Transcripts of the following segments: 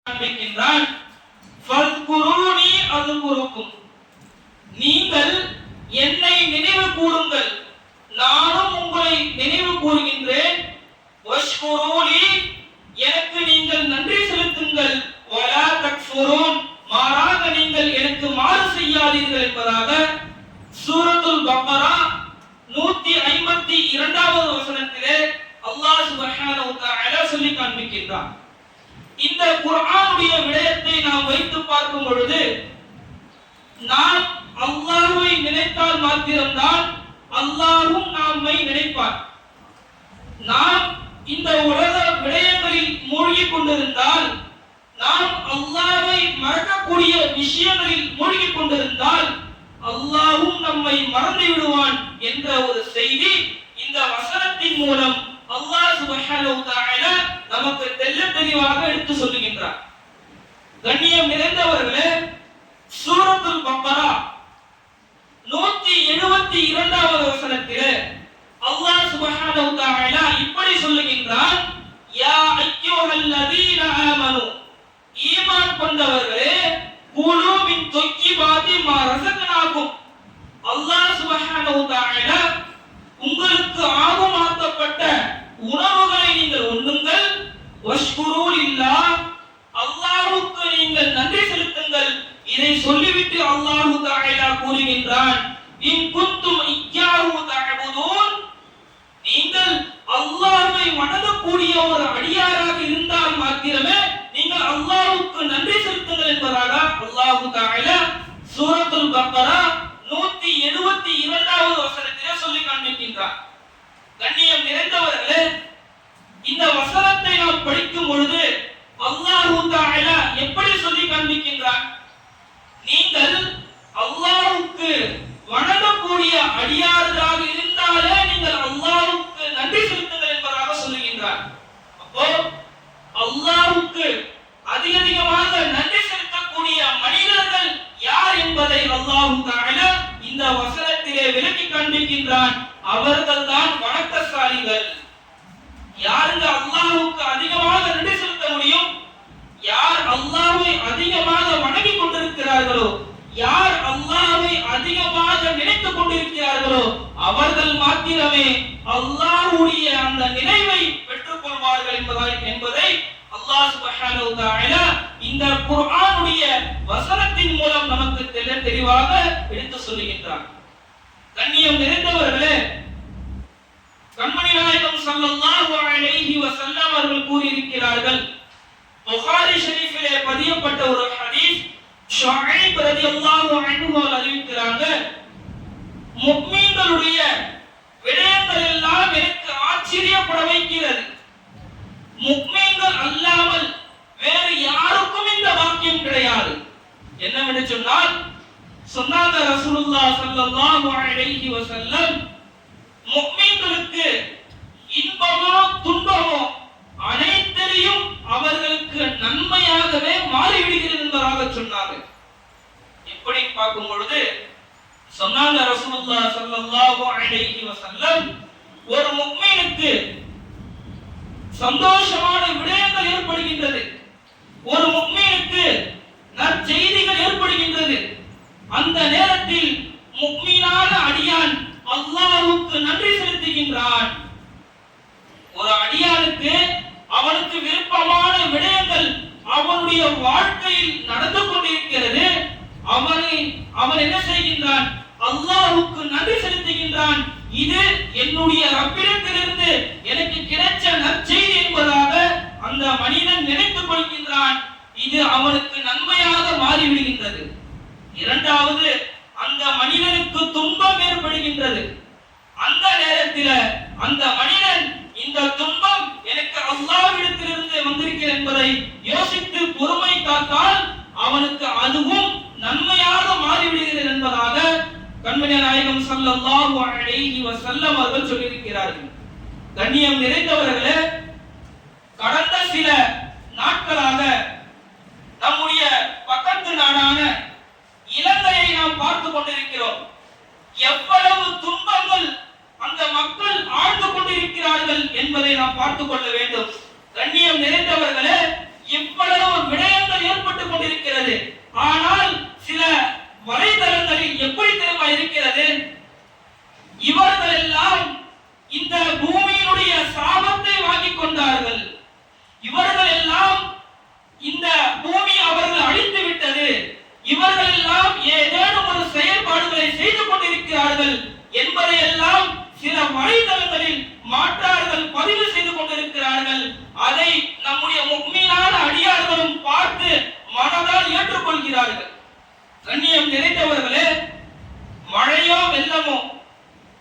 காண்பிக்கின்றான். ஃபத்குரூனி அஸ்குருக்கும், நீங்கள் என்னை நினைவு கூறுங்கள், நானும் உங்களை நினைவு கூறுகின்றேன். வஷ்குரூலி, எனக்கு நீங்கள் நன்றி செலுத்துங்கள். வலா தக்ஃபுரூன், மாறாக நீங்கள் எனக்கு மாறு செய்யாதீர்கள் என்பதாக சூரத்துல் பக்ரா 152வது வசனத்திலே அல்லாஹ் சுப்ஹானஹு வ தஆலா சொல்லி காண்பிக்கின்றார். இந்த குர்ஆனுடைய விடயத்தை நாம் வைத்து பார்க்கும் பொழுது, நாம் அல்லாஹ்வை நினைத்தால் மாத்திரம்தான் அல்லாஹ்வும் நம்மை நினைப்பார். நாம் இந்த உலக விடயங்களில் மூழ்கிக் கொண்டிருந்தால், நாம் அல்லாஹ்வை மறக்கக்கூடிய விஷயங்களில் மூழ்கிக் கொண்டிருந்தால் அல்லாஹ்வும் நம்மை மறந்து விடுவான் என்ற ஒரு செய்தி இந்த வசனத்தின் மூலம் அல்லாஹ் சுப்ஹானஹு வ தஆலா நமக்கு தெளிவாக எடுத்து சொல்லுகின்றார். கண்ணியம் நிறைந்தவர்களே, சூரத்துல் பக்ரா 172வது வசனத்திலே அல்லாஹ் சுப்ஹானஹு வ தஆலா இப்படி சொல்லுகின்றான். யா அய்யுஹல்லதீன ஆமனு, ஈமான் கொண்டவர்களே, குலு மின் தொய்யிபாதி மா ரஸக்னாகும், அல்லாஹ் சுப்ஹானஹு வ தஆலா உங்களுக்கு ஆகுமாக்கப்பட்ட உணவுகளை நீங்கள் உண்ணுங்கள். வஷ்குரு லில்லாஹ், அல்லாஹ்வுக்கு நீங்கள் நன்றி செலுத்துங்கள். இதை சொல்லிவிட்டு அல்லாஹ் தஆலா கூறுகின்றான், இன் குன்தும் இய்யாஹு தஅபுதூன், நீங்கள் அல்லாஹ்வை வணங்கக்கூடிய ஒரு அடியாராக இருந்தால் மாத்திரமே நீங்கள் அல்லாஹ்வுக்கு நன்றி செலுத்துங்கள் என்பதாக அல்லாஹ் தஆலா சூரத்துல் பக்ரா 172வது வசனத்திலே சொல்லி காண்பிக்கின்றார். கண்ணியம் நிறைந்தவர்களே, இந்த வசனத்தை நாம் படிக்கும் பொழுது அல்லாஹ் தஆலா எப்படி சொல்லி காண்பிக்கின்றார்? நீங்கள் அல்லாஹ்வுக்கு வணங்கக்கூடிய அடியார்களாக இருந்தாலே நீங்கள் அல்லாஹ்வுக்கு நன்றி செலுத்துங்கள் என்பதாக சொல்லுகின்றார். அப்போ அல்லாஹ்வுக்கு அதிகமாக நன்றி செலுத்தக்கூடிய மனிதர்கள் யார் என்பதை அல்லாஹ் தஆலா இந்த வசனத்திலே விளக்கி காண்பிக்கின்றான். அவர்கள்தான் வணக்கசாலிகள். யாருங்க அல்லாஹ்வுக்கு அதிகமாக நன்றி செலுத்த முடியும்? யார் அல்லாஹ்வை அதிகமாக வணங்கிக் கொண்டிருக்கிறார்களோ, யார் அல்லாஹ்வை அதிகமாக நினைத்துக் கொண்டிருக்கிறார்களோ அவர்கள் மாத்திரமே அல்லாஹ்வுடைய அந்த நினைவை பெற்றுக் கொள்வார்கள் என்பதை அல்லாஹ் சுப்ஹானஹு வ தஆலா இந்த குர்ஆனுடைய வசனத்தின் மூலம் நமக்கு தெளிவாக எடுத்து சொல்லுகின்றார். கண்ணியம் நிறைந்தவர்களே, கண்மணி நாயகம் ஸல்லல்லாஹு அலைஹி வஸல்லம் அவர்கள் கூறியிருக்கிறார்கள். புகாரி ஷரீஃபிலே பதியப்பட்ட ஒரு ஹதீஸ், ஷுஐப் ரலியல்லாஹு அன்ஹு அறிவிக்கிறாங்க, முஃமின்களுடைய விடயங்கள் எல்லாம் எனக்கு ஆச்சரியப்பட வைக்கிறது. முஃமின்கள் அல்லாமல் வேறு யாருக்கும் இந்த வாக்கியம் கிடையாது. என்னவென்று சொன்னால், சொன்னாங்க ரசூலுல்லாஹ் ஸல்லல்லாஹு அலைஹி வஸல்லம், முஃமின்களுக்கு இன்பமோ துன்பமோ அனைத்தையும் அவர்களுக்கு நன்மையாகவே மாறிவிடுகிறது என்பதாக சொன்னாங்க. எப்படி பார்க்கும் பொழுது சொன்னாங்க ரசூலுல்லாஹ் ஸல்லல்லாஹு அலைஹி வஸல்லம், ஒரு முஃமினுக்கு சந்தோஷமான விடயங்கள் ஏற்படுகின்றது, ஒரு முஃமினுக்கு நற்செய்திகள் ஏற்படுகின்றது. அந்த நேரத்தில் முஃமினான அடியான் அல்லாஹ்வுக்கு நன்றி செலுத்துகின்றான். ஒரு அடியானுக்கு அவனுக்கு விருப்பமான விடயங்கள் அவனுடைய வாழ்க்கையில் நடந்து கொண்டிருக்கிறது. அவன் என்ன செய்கின்றான்? அல்லாஹ்வுக்கு நன்றி செலுத்துகின்றான். இது என்னுடைய ரப்பிடத்திலிருந்து எனக்கு கிடைச்ச நற்செய்தி என்பதாக அந்த மனிதன் நினைத்துக் கொள்கின்றான். இது அவனுக்கு நன்மையாக மாறிவிடுகின்றது. இரண்டாவது, அந்த மனிதனுக்கு துன்பம் ஏற்படுகின்றது. அந்த நேரத்தில் அந்த மனிதன் இந்த துன்பம் எனக்கு அல்லாஹ்விடத்திலிருந்து வந்திருக்கிறது என்பதை யோசித்து பொறுமை காத்தால் அவனுக்கு அதுவும் நன்மையாக மாறிவிடுகிறது என்பதாக கண்மணி நாயகம் ஸல்லல்லாஹு அலைஹி வஸல்லம் அவர்கள் சொல்லியிருக்கிறார்கள். கண்ணியம் நிறைந்தவர்களே, கடந்த சில நாட்களாக நம்முடைய பக்கத்து நாடான இலங்கையை நாம் பார்த்து கொண்டிருக்கிறோம். எவ்வளவு துன்பங்கள் அந்த மக்கள் ஆழ்ந்து கொண்டிருக்கிறார்கள் என்பதை நாம் பார்த்துக் கொள்ள வேண்டும். கண்ணியம் நிறைந்தவர்களே, இவ்வளவு விடயங்கள் ஆனால் சில வலைதளங்களில் எப்படி தெரியுமா இருக்கிறது, இவர்கள் எல்லாம் இந்த பூமியினுடைய சாபத்தை வாங்கிக் கொண்டார்கள், இவர்கள் எல்லாம் இந்த பூமி அவர்கள் அழித்து விட்டது, இவர்கள் எல்லாம் ஏதேனும் ஒரு செயல்பாடுகளை செய்து கொண்டிருக்கிறார்கள் என்பதை எல்லாம் சில வலைதளங்களில் மாற்றார்கள் பதிவு செய்து கொண்டிருக்கிறார்கள். அதை நம்முடைய முஃமினான அடியார்களும் பார்த்து மனதால் ஏற்றுக்கொள்கிறார்கள். கண்ணியம் நிறைந்தவர்களே, மழையோ வெள்ளமோ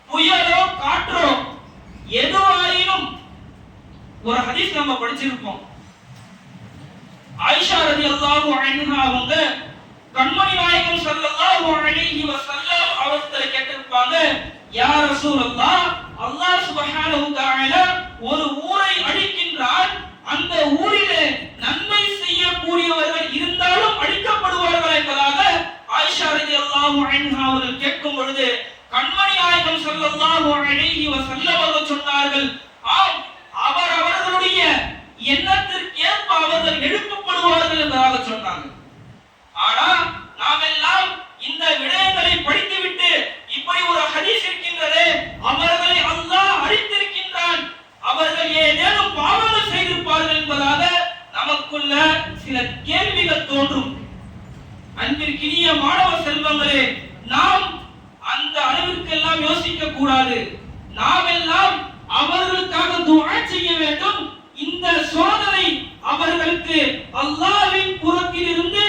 புயலோ காற்றோ எதுவாயினும், ஒரு ஹதீஸ் நம்ம படிச்சிருப்போம். ஆயிஷா ரலியல்லாஹு அன்ஹா அவங்க கண்மணி நாயகம் ஸல்லல்லாஹு அலைஹி வஸல்லம் அவர்களை கேட்டிருப்பாங்க, யா ரசூலல்லாஹ், அல்லாஹ் சுப்ஹானஹு தஆலா ஒரு ஊரை அழிக்கின்றான், அந்த ஊரிலே நன்மை செய்யக்கூடியவர்கள் இருந்தாலும் அழிக்கப்படுவார்கள் என்பதாக ஆயிஷா ரலியல்லாஹு அன்ஹா அவர்கள் கேட்கும் பொழுது கண்மணி நாயகம் ஸல்லல்லாஹு அலைஹி வஸல்லம் அவர்கள் சொன்னார்கள், ஆம், அவர்களுடைய எண்ணத்திற்கேற்ப அவர்கள் எழுப்பப்படுவார்கள் என்பதாக சொன்னாங்க. ஆனா நாம் எல்லாம் இந்த விடயங்களை படித்துவிட்டு இப்படி ஒரு ஹதீஸ் இருக்கின்றதே, அவர்களை அல்லாஹ் அழித்திருக்கின்றான், அவர்கள் ஏதேனும் பாவங்கள் செய்திருப்பார்கள் என்பதாக நமக்குள்ள சில கேள்விகள் தோன்றும். அன்பிற்கினிய மாணவ செல்வங்களே, நாம் அந்த அளவிற்கெல்லாம் யோசிக்க கூடாது. நாம் எல்லாம் அவர்களுக்காக துஆ செய்ய வேண்டும். இந்த சோதனை அவர்களுக்கு அல்லாஹ்வின் புறத்தில் இருந்து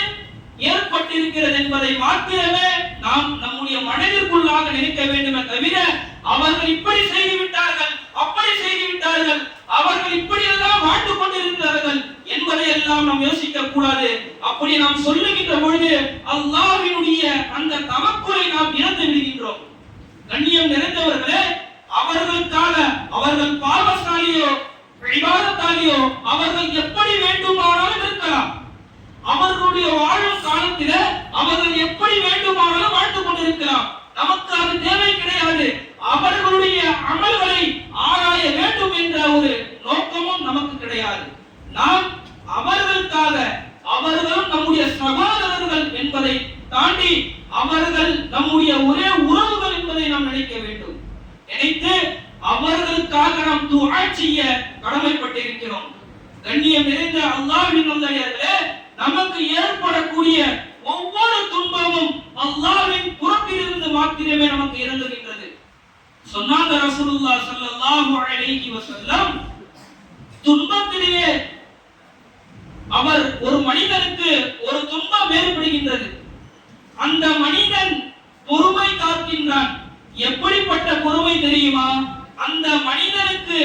ஏற்பட்டிருக்கிறது என்பதை மாத்திரமே நாம் நம்முடைய மனதிற்குள்ளாக நினைக்க வேண்டுமே தவிர, அவர்கள் இப்படி செய்து விட்டார்கள், அப்படி செய்து விட்டார்கள், அவர்கள் இப்படி எல்லாம் வாழ்ந்து கொண்டிருக்கிறார்கள் என்பதை எல்லாம் நாம் யோசிக்க கூடாது. அப்படி நாம் சொல்லுகின்ற பொழுது அல்லாஹ்வினுடைய அந்த தவக்குலை நாம் இழந்து விடுகின்றோம். கண்ணியம் நிறைந்தவர்களே, அவர்களுக்காக அவர்கள் பாவசாலியோ இபாதத்தாலியோ அவர்கள் எப்படி வேண்டுமானாலும் இருக்கலாம், அவர்களுடைய வாழும் காலத்தில அவர்கள் எப்படி வேண்டுமானாலும் வாழ்ந்து கொண்டிருக்கலாம், நமக்கு அது தேவை கிடையாது. அவர்களுடைய அமல்களை ஆராய வேண்டும் என்ற ஒரு நோக்கமும் நமக்கு கிடையாது. நாம் அவர்களுக்காக, அவர்களும் நம்முடைய சகோதரர்கள் என்பதை தாண்டி அவர்கள் நம்முடைய ஒரே உறவுகள் என்பதை நாம் நினைக்க வேண்டும். நினைத்து அவர்களுக்காக நாம் துஆ செய்ய கடமைப்பட்டிருக்கிறோம். கண்ணியம் நிறைந்த அல்லாஹ்வின் நல்லடியார்களே, நமக்கு ஏற்படக்கூடிய ஒவ்வொரு துன்பமும் அல்லாஹ்வின் புறத்திலிருந்து மாத்திரமே நமக்கு இறங்குகின்றது. சொன்னாங்க ரசூலுல்லாஹ் ஸல்லல்லாஹு அலைஹி வஸல்லம், துன்பத்திலே அவர் ஒரு மனிதனுக்கு ஒரு துன்பம் ஏற்படுகின்றது, அந்த மனிதன் பொறுமை காக்கின்றான். எப்படிப்பட்ட பொறுமை தெரியுமா? அந்த மனிதனுக்கு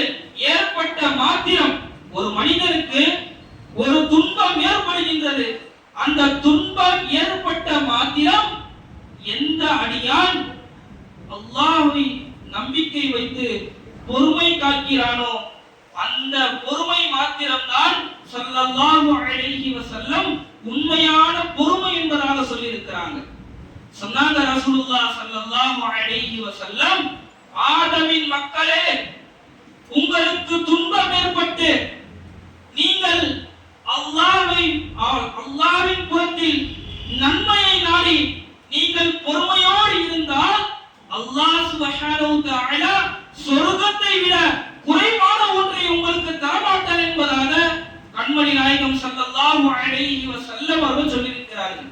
ஏற்பட்ட மாத்திரம், ஒரு மனிதனுக்கு ஒரு துன்பம் ஏற்படுகின்றது, அந்த துன்பம் ஏற்பட்ட மாத்திரம் எந்த அடியான் அல்லாஹ்வை நம்பிக்கை வைத்து பொறுமை காக்கிறானோ அந்த பொறுமை மாத்திரம்தான் ஸல்லல்லாஹு அலைஹி வஸல்லம் உண்மையான பொறுமை என்பதாக சொல்லி இருக்கிறாங்க. சொன்னாங்க ரசூலுல்லாஹ் ஸல்லல்லாஹு அலைஹி வஸல்லம், ஆதமின் மக்களே, உங்களுக்கு துன்பம் ஏற்பட்டு நீங்கள் அல்லாஹ்வின் புறத்தில் நன்மையை நாடி நீங்கள் பொறுமையோடு இருந்தால் அல்லாஹ் சுப்ஹானஹு தஆலா சொர்க்கத்தை விட குறைவான ஒன்றை உங்களுக்கு தரமாட்டான் என்பதாக கண்மணி நாயகம் ஸல்லல்லாஹு அலைஹி வஸல்லம் அவர்கள் சொல்லியிருக்கிறார்கள்.